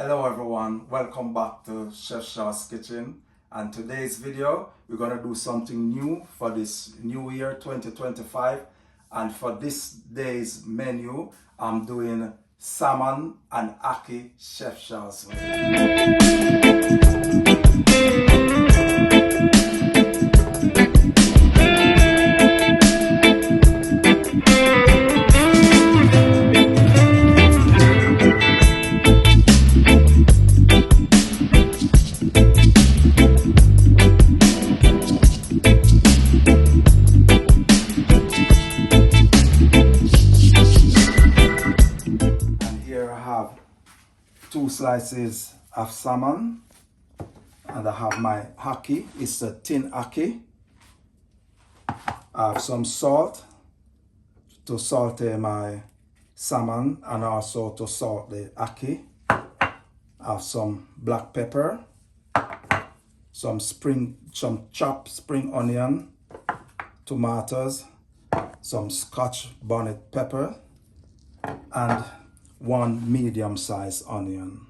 Hello everyone, welcome back to Chef Shaw's Kitchen, and today's video we're going to do something new for this new year 2025, and for this day's menu I'm doing salmon and ackee Chef Shaw's way. Two slices of salmon, and I have my ackee. It's a tin ackee. I have some salt to saute my salmon and also to salt the ackee. I have some black pepper, some chopped spring onion, tomatoes, some Scotch bonnet pepper, and one medium-sized onion.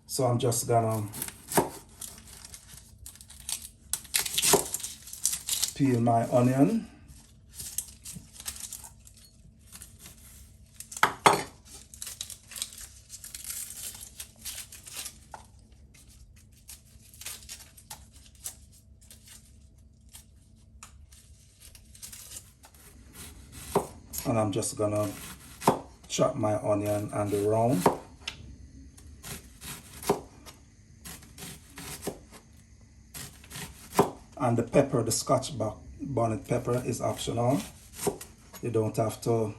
So I'm just gonna peel my onion. And I'm just gonna chop my onion and the round. And the pepper, the Scotch bonnet pepper, is optional. You don't have to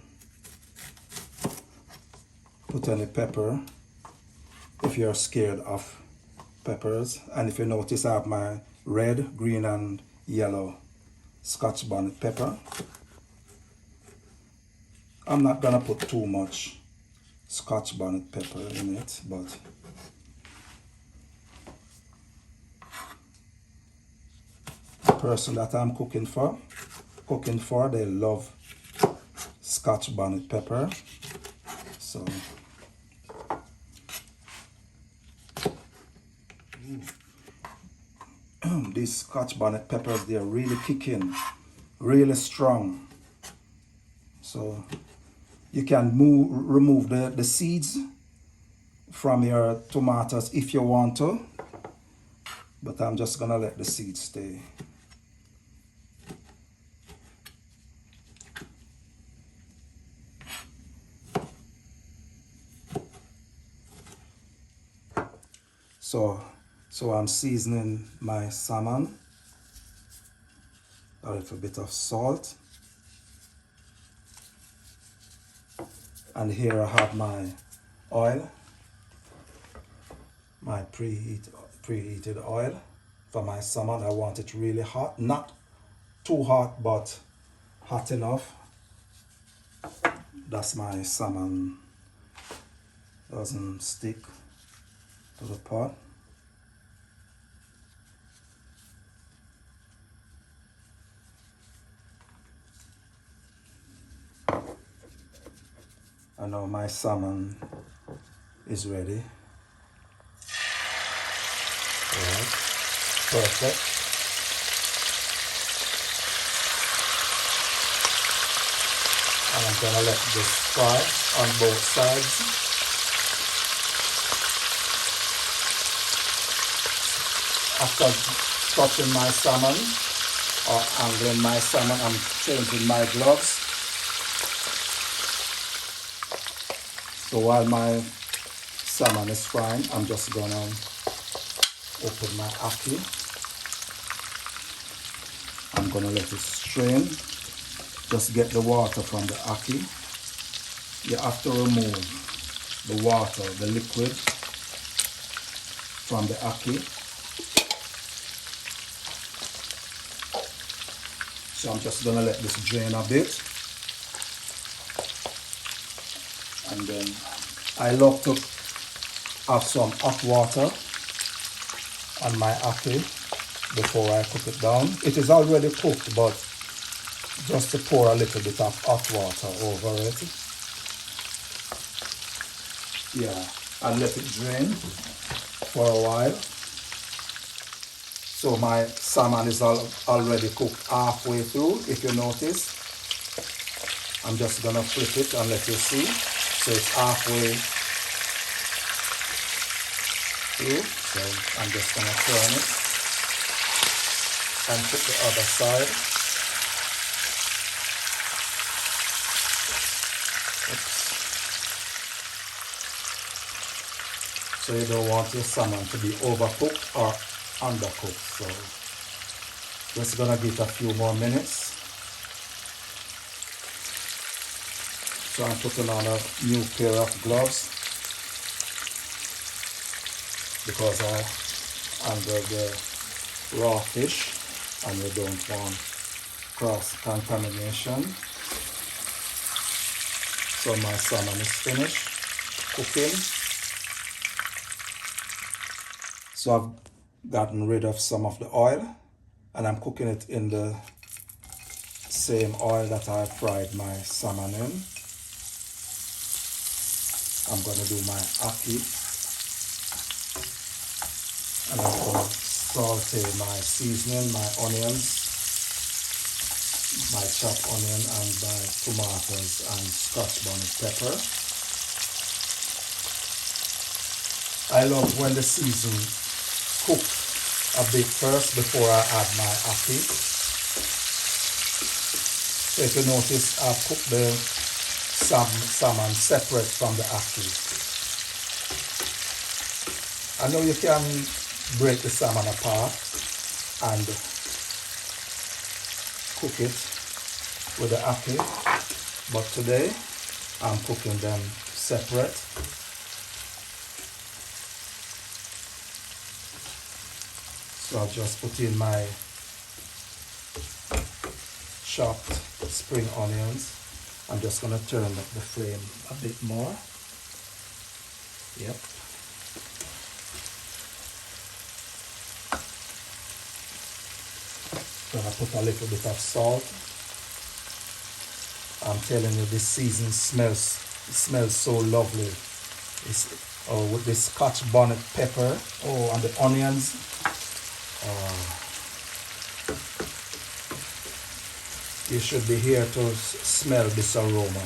put any pepper if you're scared of peppers. And if you notice, I have my red, green, and yellow Scotch bonnet pepper. I'm not gonna put too much Scotch bonnet pepper in it, but the person that I'm cooking for, they love Scotch bonnet pepper. So these Scotch bonnet peppers, they're really kicking, really strong. So you can remove the seeds from your tomatoes if you want to, but I'm just gonna let the seeds stay. So I'm seasoning my salmon, a little bit of salt. And here I have my oil, my preheated oil for my salmon. I want it really hot, not too hot, but hot enough. That's my salmon doesn't stick to the pot. I know my salmon is ready. Alright, perfect. And I'm gonna let this fry on both sides. After touching my salmon or angling my salmon, I'm changing my gloves. So while my salmon is frying, I'm just gonna open my ackee. I'm gonna let it strain. Just get the water from the ackee. You have to remove the water, the liquid from the ackee. So I'm just gonna let this drain a bit. And then I love to have some hot water on my ackee before I cook it down. It is already cooked, but just to pour a little bit of hot water over it. Yeah, and let it drain for a while. So my salmon is already cooked halfway through. If you notice, I'm just gonna flip it and let you see. So it's halfway through. So I'm just gonna turn it and put the other side. Oops. So you don't want your salmon to be overcooked or undercooked. So just gonna give it a few more minutes. So I'm putting on a new pair of gloves because I handle the raw fish and we don't want cross contamination. So my salmon is finished cooking. So I've gotten rid of some of the oil and I'm cooking it in the same oil that I fried my salmon in. I'm going to do my ackee and I'm going to saute my seasoning, my onions, my chopped onion and my tomatoes and scotch bonnet pepper. I love when the season cook a bit first before I add my ackee. So if you notice, I've cooked the salmon separate from the ackee. I know you can break the salmon apart and cook it with the ackee, but today I'm cooking them separate. So I'll just put in my chopped spring onions. I'm just going to turn up the flame a bit more. Yep. Gonna put a little bit of salt. I'm telling you, this season smells so lovely. With the scotch bonnet pepper, and the onions. You should be here to smell this aroma.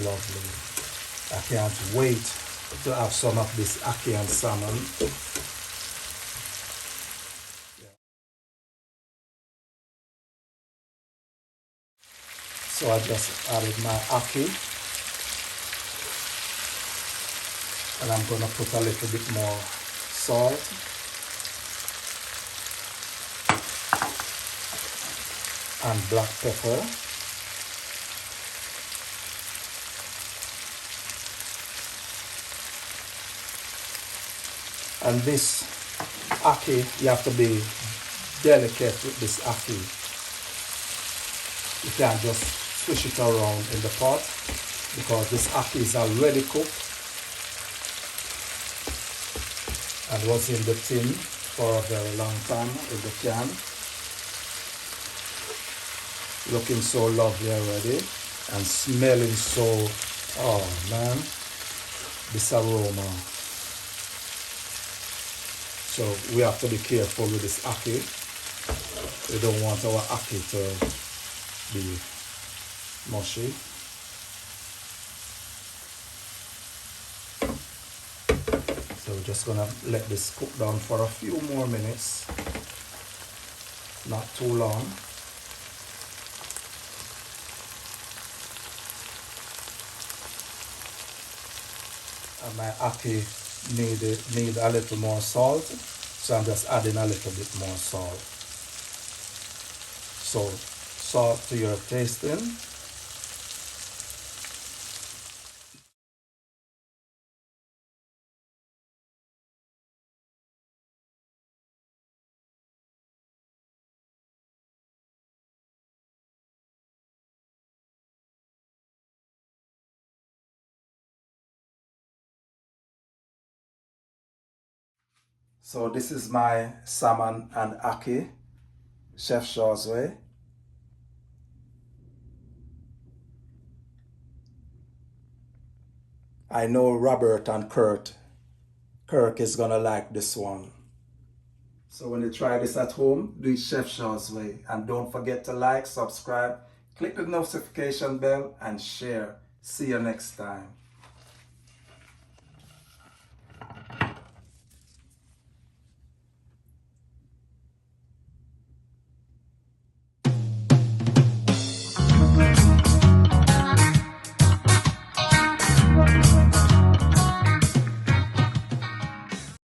Lovely. I can't wait to have some of this ackee and salmon. So I just added my ackee and I'm going to put a little bit more salt and black pepper. And this ackee, you have to be delicate with this ackee. You can't just swish it around in the pot because this ackee is already cooked and was in the tin for a very long time in the can. Looking so lovely already and smelling so, oh man, this aroma. So we have to be careful with this ackee. We don't want our ackee to be mushy. So we're just gonna let this cook down for a few more minutes, not too long. And my ackee need a little more salt, so I'm just adding a little bit more salt. So salt to your tasting. So this is my salmon and ackee, Chef Shaw's way. I know Robert and Kirk is gonna like this one. So when you try this at home, do it Chef Shaw's way. And don't forget to like, subscribe, click the notification bell, and share. See you next time.